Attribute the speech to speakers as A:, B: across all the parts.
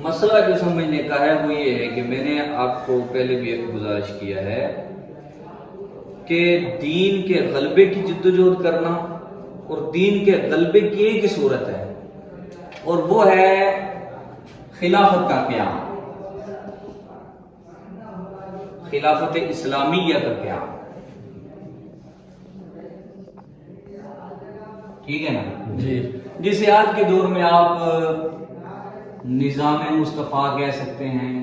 A: مسئلہ جو سمجھنے کا ہے وہ یہ ہے کہ میں نے آپ کو پہلے بھی ایک گزارش کیا ہے کہ دین کے غلبے کی جدوجہد کرنا اور دین کے غلبے کی ایک ہی صورت ہے، اور وہ ہے خلافت کا قیام، خلافت اسلامیہ کا قیام۔ ٹھیک ہے نا
B: جی،
A: جسے آج کے دور میں آپ نظام مصطفیٰ کہہ سکتے ہیں،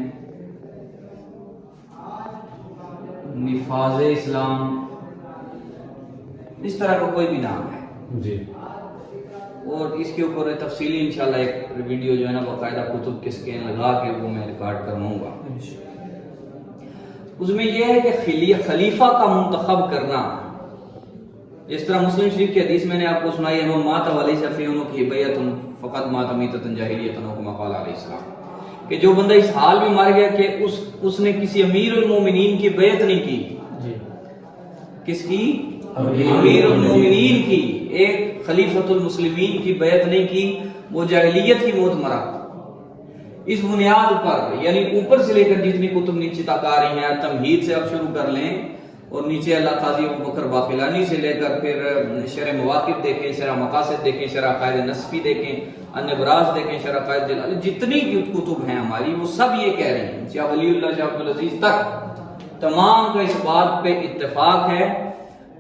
A: نفاذ اسلام، اس طرح کا کوئی بھی نام ہے،
B: جی،
A: اور اس کے اوپر تفصیلی انشاءاللہ ایک ویڈیو جو ہے نا باقاعدہ کتب کے سکین لگا کے وہ میں ریکارڈ کرواؤں گا۔ اس میں یہ ہے کہ خلیفہ کا منتخب کرنا، اس طرح مسلم شریف کی حدیث میں نے آپ کو سنائی ہے، من مات ولیس فی عنقہ بیعۃ فقد مات میتۃ جاہلیۃ او کما قال علیہ السلام، کہ جو بندہ اس حال میں مر گیا کہ اس نے کسی امیر المومنین کی بیعت نہیں کی۔
B: جی،
A: کس کی؟ امیر المومنین کی، ایک خلیفۃ المسلمین کی بیعت نہیں کی، وہ جاہلیت کی موت مرا۔ اس بنیاد پر، یعنی اوپر سے لے کر جتنی کتب نیچے تک آ رہی ہیں، تمہید سے آپ شروع کر لیں اور نیچے اللہ قاضی ابوبکر باقلانی سے لے کر پھر شرح مواقف دیکھیں، شرح مقاصد دیکھیں، شرح عقائد نصفی دیکھیں، النبراس دیکھیں، شرح عقائد جلالی، جتنی کتب ہیں ہماری وہ سب یہ کہہ رہے ہیں، شاہ ولی اللہ شاہ عبدالعزیز تک تمام کا اس بات پہ اتفاق ہے،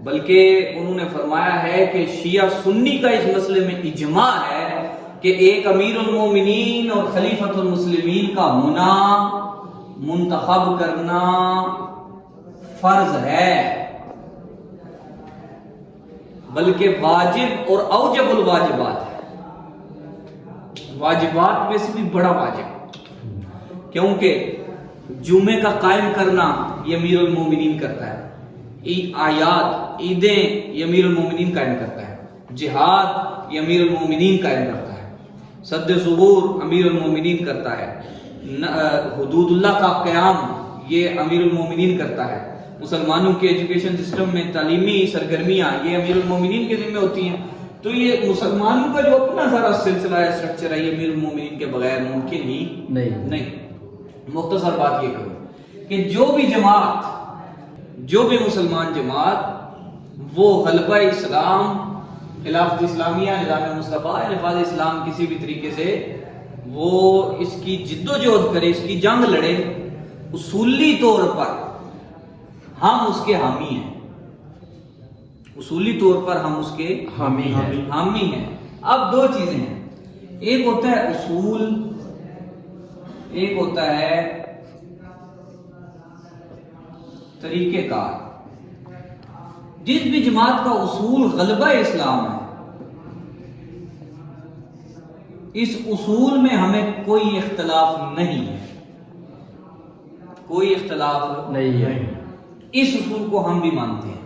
A: بلکہ انہوں نے فرمایا ہے کہ شیعہ سنی کا اس مسئلے میں اجماع ہے کہ ایک امیر المومنین اور خلیفۃ المسلمین کا ہونا، منتخب کرنا فرض ہے، بلکہ واجب اور اوجب الواجبات ہے، واجبات میں سے بھی بڑا واجب، کیونکہ جمعے کا قائم کرنا یہ امیر المومنین کرتا ہے، آیات عیدیں یہ امیر المومنین قائم کرتا ہے، جہاد یہ امیر المومنین قائم کرتا ہے، سد ظہور امیر المومنین کرتا ہے، حدود اللہ کا قیام یہ امیر المومنین کرتا ہے، مسلمانوں کے ایجوکیشن سسٹم میں تعلیمی سرگرمیاں یہ امیر المومنین کے ذمہ ہوتی ہیں۔ تو یہ مسلمانوں کا جو اپنا سارا سلسلہ ہے، اسٹرکچر ہے، یہ امیر المومنین کے بغیر ممکن ہی نہیں۔ مختصر بات یہ کروں کہ جو بھی جماعت، جو بھی مسلمان جماعت وہ غلبہ اسلام، خلافت اسلامیہ، نظام مصطفیٰ، نفاذ اسلام کسی بھی طریقے سے وہ اس کی جد و جہد کرے، اس کی جنگ لڑے، اصولی طور پر ہم اس کے حامی ہیں، اصولی طور پر ہم اس کے حامی ہیں۔ اب دو چیزیں ہیں، ایک ہوتا ہے اصول، ایک ہوتا ہے طریقہ کار۔ جس بھی جماعت کا اصول غلبہ اسلام ہے، اس اصول میں ہمیں کوئی اختلاف نہیں ہے، کوئی اختلاف نہیں ہے، اس اصول کو ہم بھی مانتے ہیں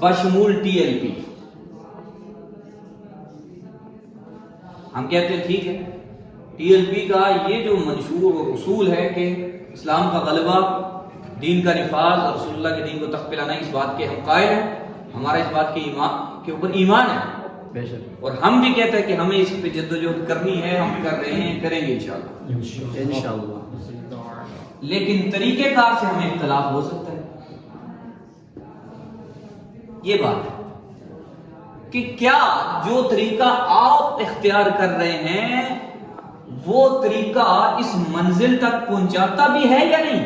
A: بشمول ٹی ایل پی۔ ہم کہتے ہیں ٹھیک ہے، ٹی ایل پی کا یہ جو منشور اصول ہے کہ اسلام کا غلبہ، دین کا نفاذ اور رسول اللہ کے دین کو تخت پہ لانا، اس بات کے ہم قائل ہیں، ہمارا اس بات کے اوپر ایمان ہے، اور ہم بھی کہتے ہیں کہ ہمیں اس پہ جدوجہد کرنی ہے، ہم کر رہے ہیں، کریں گے انشاءاللہ۔ لیکن طریقہ کار سے ہمیں اختلاف ہو سکتا ہے، یہ بات ہے کہ کیا جو طریقہ آپ اختیار کر رہے ہیں وہ طریقہ اس منزل تک پہنچاتا بھی ہے یا نہیں،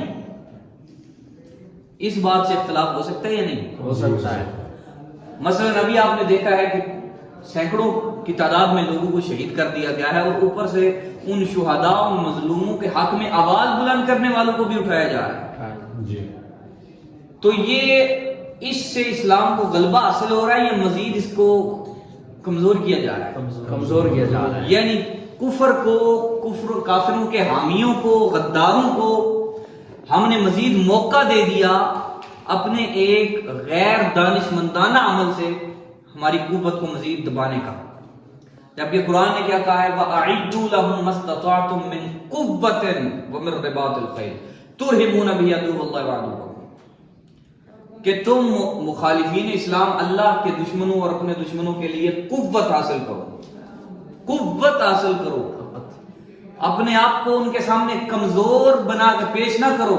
A: اس بات سے اختلاف ہو سکتا ہے یا نہیں
B: ہو سکتا ہے۔
A: مثلا ابھی آپ نے دیکھا ہے کہ سینکڑوں کی تعداد میں لوگوں کو شہید کر دیا گیا ہے، اور اوپر سے ان شہداء، ان مظلوموں کے حق میں آواز بلند کرنے والوں کو بھی اٹھایا جا رہا ہے۔
B: جی، تو
A: یہ اس سے اسلام کو غلبہ حاصل ہو رہا ہے یا مزید اس کو کمزور کیا جا رہا ہے؟ یعنی کفر کافروں کے حامیوں کو، غداروں کو ہم نے مزید موقع دے دیا اپنے ایک غیر دانشمندانہ عمل سے ہماری قوت کو مزید دبانے کا، جبکہ قرآن نے کیا کہا ہے وَأَعِدُّوا لَهُم مَّا اسْتَطَعْتُم مِّن قُوَّةٍ وَمِن رِّبَاطِ الْخَيْلِ تُرْهِبُونَ بِهِ عَدُوَّ اللَّهِ وَعَدُوَّكُمْ، کہ تم مخالفین اسلام اللہ کے دشمنوں اور اپنے دشمنوں کے لیے قوت حاصل کرو، قوت حاصل کرو، اپنے آپ کو ان کے سامنے کمزور بنا کے پیش نہ کرو.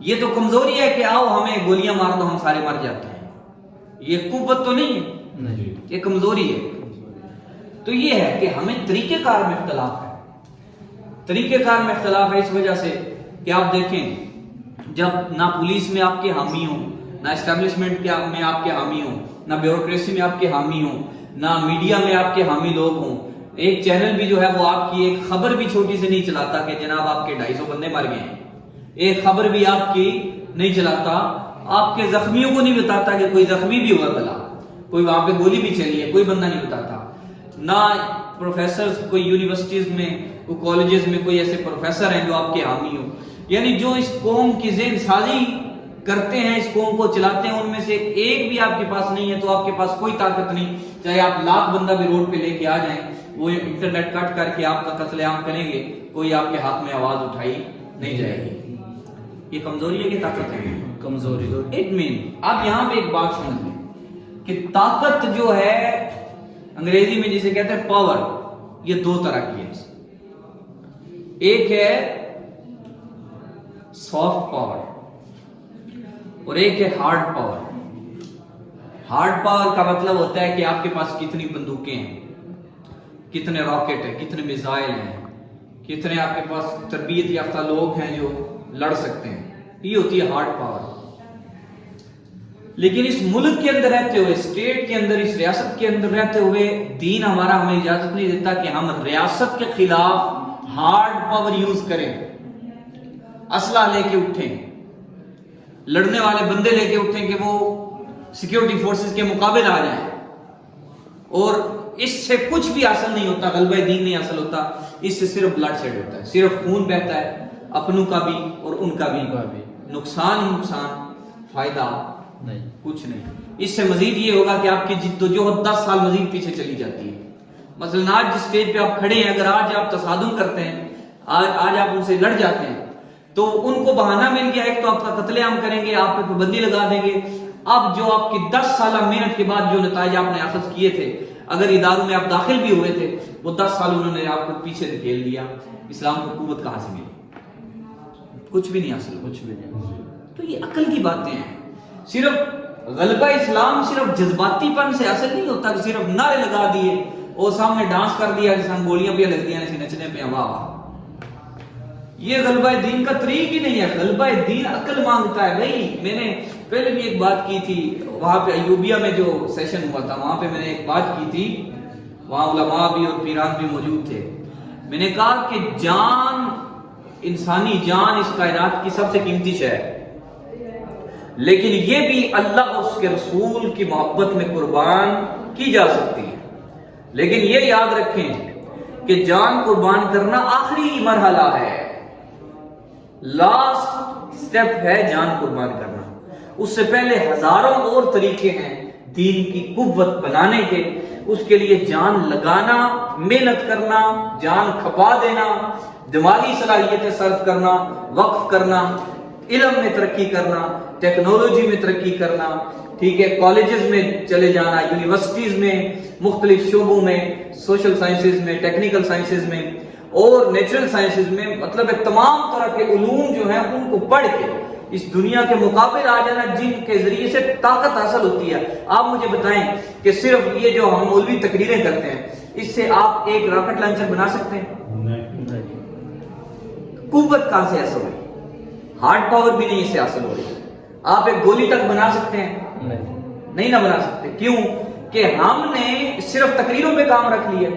A: یہ تو کمزوری ہے کہ آؤ ہمیں گولیاں مار دو ہم سارے مر جاتے ہیں. یہ قوت تو نہیں ہے, یہ کمزوری ہے. تو یہ ہے کہ ہمیں طریقہ کار میں اختلاف ہے. طریقہ کار میں اختلاف ہے اس وجہ سے کہ آپ دیکھیں, جب نہ پولیس میں آپ کے حامی ہوں, نہ اسٹیبلشمنٹ میں آپ کے حامی ہوں, نہ بیوروکریسی میں آپ کے حامی ہوں, نہ میڈیا میں آپ کے حامی لوگ ہوں. ایک چینل بھی جو ہے وہ آپ کی ایک خبر بھی چھوٹی سے نہیں چلاتا کہ جناب آپ کے 250 بندے مر گئے ہیں. ایک خبر بھی آپ کی نہیں چلاتا, آپ کے زخمیوں کو نہیں بتاتا کہ کوئی زخمی بھی ہوا بلا, کوئی وہاں پہ گولی بھی چلی ہے, کوئی بندہ نہیں بتاتا. نہ پروفیسرز کوئی یونیورسٹیز میں, کوئی کالجز میں کوئی ایسے پروفیسر ہیں جو آپ کے حامی ہوں. یعنی جو اس قوم کی ذہن سازی کرتے ہیں, اس قوم کو چلاتے ہیں, ان میں سے ایک بھی آپ کے پاس نہیں ہے تو آپ کے پاس کوئی طاقت نہیں. چاہے آپ 1,00,000 بندہ بھی روڈ پہ لے کے آ جائیں, وہ انٹرنیٹ کٹ کر کے آپ کا قتل عام کریں گے, کوئی آپ کے ہاتھ میں آواز اٹھائی نہیں جائے گی. یہ کمزوری ہے کہ طاقت ہے؟
B: کمزوری.
A: اٹ مین آپ یہاں پہ ایک بات سمجھ لیں کہ طاقت جو ہے انگریزی میں جسے کہتے ہیں پاور, یہ 2 طرح کی ہے. ایک ہے سافٹ پاور اور ایک ہے ہارڈ پاور. ہارڈ پاور کا مطلب ہوتا ہے کہ آپ کے پاس کتنی بندوقیں ہیں, کتنے راکٹ ہیں, کتنے میزائل ہیں, کتنے آپ کے پاس تربیت یافتہ لوگ ہیں جو لڑ سکتے ہیں. یہ ہوتی ہے ہارڈ پاور. لیکن اس ملک کے اندر رہتے ہوئے, اسٹیٹ کے اندر, اس ریاست کے اندر رہتے ہوئے دین ہمارا ہمیں اجازت نہیں دیتا کہ ہم ریاست کے خلاف ہارڈ پاور یوز کریں, اسلحہ لے کے اٹھیں, لڑنے والے بندے لے کے اٹھیں کہ وہ سیکیورٹی فورسز کے مقابل آ جائیں. اور اس سے کچھ بھی حاصل نہیں ہوتا, غلبہ دین نہیں حاصل ہوتا. اس سے صرف بلڈ شیڈ ہوتا ہے, صرف خون بہتا ہے, اپنوں کا بھی اور ان کا بھی. نقصان ہی نقصان, فائدہ
B: نہیں,
A: کچھ نہیں. اس سے مزید یہ ہوگا کہ آپ کی جدوجہد 10 سال مزید پیچھے چلی جاتی ہے. مثلا آج جس اسٹیج پہ آپ کھڑے ہیں, اگر آج آپ تصادم کرتے ہیں, آج آپ ان سے لڑ جاتے ہیں, تو ان کو بہانہ مل گیا, ایک تو آپ کا قتل عام کریں گے, آپ پہ پابندی لگا دیں گے. اب جو آپ کی 10 سالہ محنت کے بعد جو نتائج آپ نے اخذ کیے تھے, اگر اداروں میں آپ داخل بھی ہوئے تھے, وہ 10 سال انہوں نے آپ کو پیچھے دھکیل دیا. اسلام کو قوت کہاں سے ملی؟ کچھ بھی نہیں حاصل,
B: کچھ بھی نہیں.
A: تو یہ عقل کی باتیں ہیں. صرف غلبہ اسلام صرف جذباتی پن سے حاصل نہیں ہوتا کہ صرف نعرے لگا دیے اور سامنے ڈانس کر دیا, جیسے ہم گولیاں پہ لگ دیا, جیسے نچنے پہ واہ. یہ غلبہ دین کا طریق ہی نہیں ہے. غلبہ دین عقل مانگتا ہے. بھائی میں نے پہلے بھی ایک بات کی تھی, وہاں پہ ایوبیہ میں جو سیشن ہوا تھا, وہاں پہ میں نے ایک بات کی تھی, وہاں علماء بھی اور پیران بھی موجود تھے. میں نے کہا کہ جان, انسانی جان اس کائنات کی سب سے قیمتی شے ہے, لیکن یہ بھی اللہ اور اس کے رسول کی محبت میں قربان کی جا سکتی ہے. لیکن یہ یاد رکھیں کہ جان قربان کرنا آخری مرحلہ ہے, لاسٹ سٹیپ ہے جان قربان کرنا. اس سے پہلے ہزاروں اور طریقے ہیں دین کی قوت بنانے کے. اس کے لیے جان لگانا, محنت کرنا, جان کھپا دینا, دماغی صلاحیتیں صرف کرنا, وقف کرنا, علم میں ترقی کرنا, ٹیکنالوجی میں ترقی کرنا, ٹھیک ہے, کالجز میں چلے جانا, یونیورسٹیز میں, مختلف شعبوں میں, سوشل سائنسز میں, ٹیکنیکل سائنسز میں اور نیچرل سائنسز میں, مطلب ہے تمام طرح کے علوم جو ہیں ان کو پڑھ کے اس دنیا کے مقابل آ جانا, جن کے ذریعے سے طاقت حاصل ہوتی ہے. آپ مجھے بتائیں کہ صرف یہ جو ہم مولوی تقریریں کرتے ہیں, اس سے آپ ایک راکٹ لانچر بنا سکتے ہیں؟ قوت کہاں سے حاصل ہوئی؟ ہارڈ پاور بھی نہیں اس سے حاصل ہو رہی. آپ ایک گولی تک بنا سکتے ہیں؟ نہیں نہ بنا سکتے. کیوں کہ ہم نے صرف تقریروں پہ کام رکھ لیا,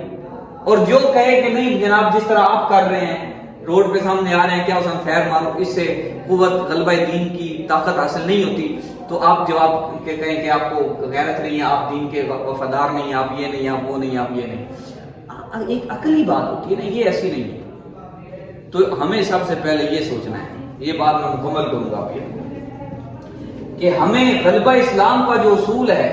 A: اور جو کہے کہ نہیں جناب جس طرح آپ کر رہے ہیں, روڈ پہ سامنے آ رہے ہیں, کیا اس ہم خیر مارو, اس سے قوت غلبہ دین کی طاقت حاصل نہیں ہوتی. تو آپ جواب کہیں کہ آپ کو غیرت نہیں ہے, آپ دین کے وفادار نہیں, آپ یہ نہیں, آپ وہ نہیں, آپ یہ نہیں. ایک عقلی بات ہوتی ہے نا, یہ ایسی نہیں ہے. تو ہمیں سب سے پہلے یہ سوچنا ہے, یہ بات میں مکمل کروں گا آپ کہ ہمیں غلبہ اسلام کا جو اصول ہے,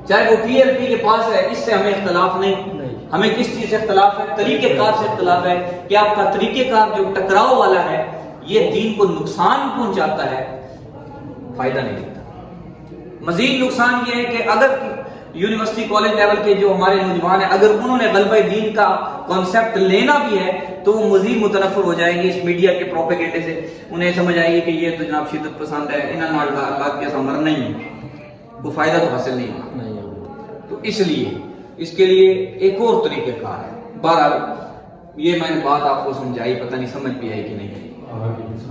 A: چاہے وہ پی ایل پی کے پاس ہے, اس سے ہمیں اختلاف نہیں. ہمیں کس چیز سے اختلاف ہے؟ طریقہ کار سے اختلاف ہے کہ آپ کا طریقہ کار جو ٹکراؤ والا ہے یہ دین کو نقصان پہنچاتا ہے, فائدہ نہیں دیتا. مزید نقصان یہ ہے کہ اگر یونیورسٹی کالج لیول کے جو ہمارے نوجوان ہیں اگر انہوں نے غلبہ دین کا کانسیپٹ لینا بھی ہے تو وہ مزید متنفر ہو جائیں گے اس میڈیا کے پروپیگنڈے سے. انہیں سمجھ آئے گی کہ یہ تو جناب شدت پسند ہے, انہوں نے اللہ کے سامر نہیں ہے, وہ فائدہ تو حاصل نہیں ہوگا. تو اس لیے اس کے لیے ایک اور طریقہ کار ہے. بہرحال یہ میں نے بات آپ کو سمجھائی, پتہ نہیں سمجھ بھی آئی کہ نہیں.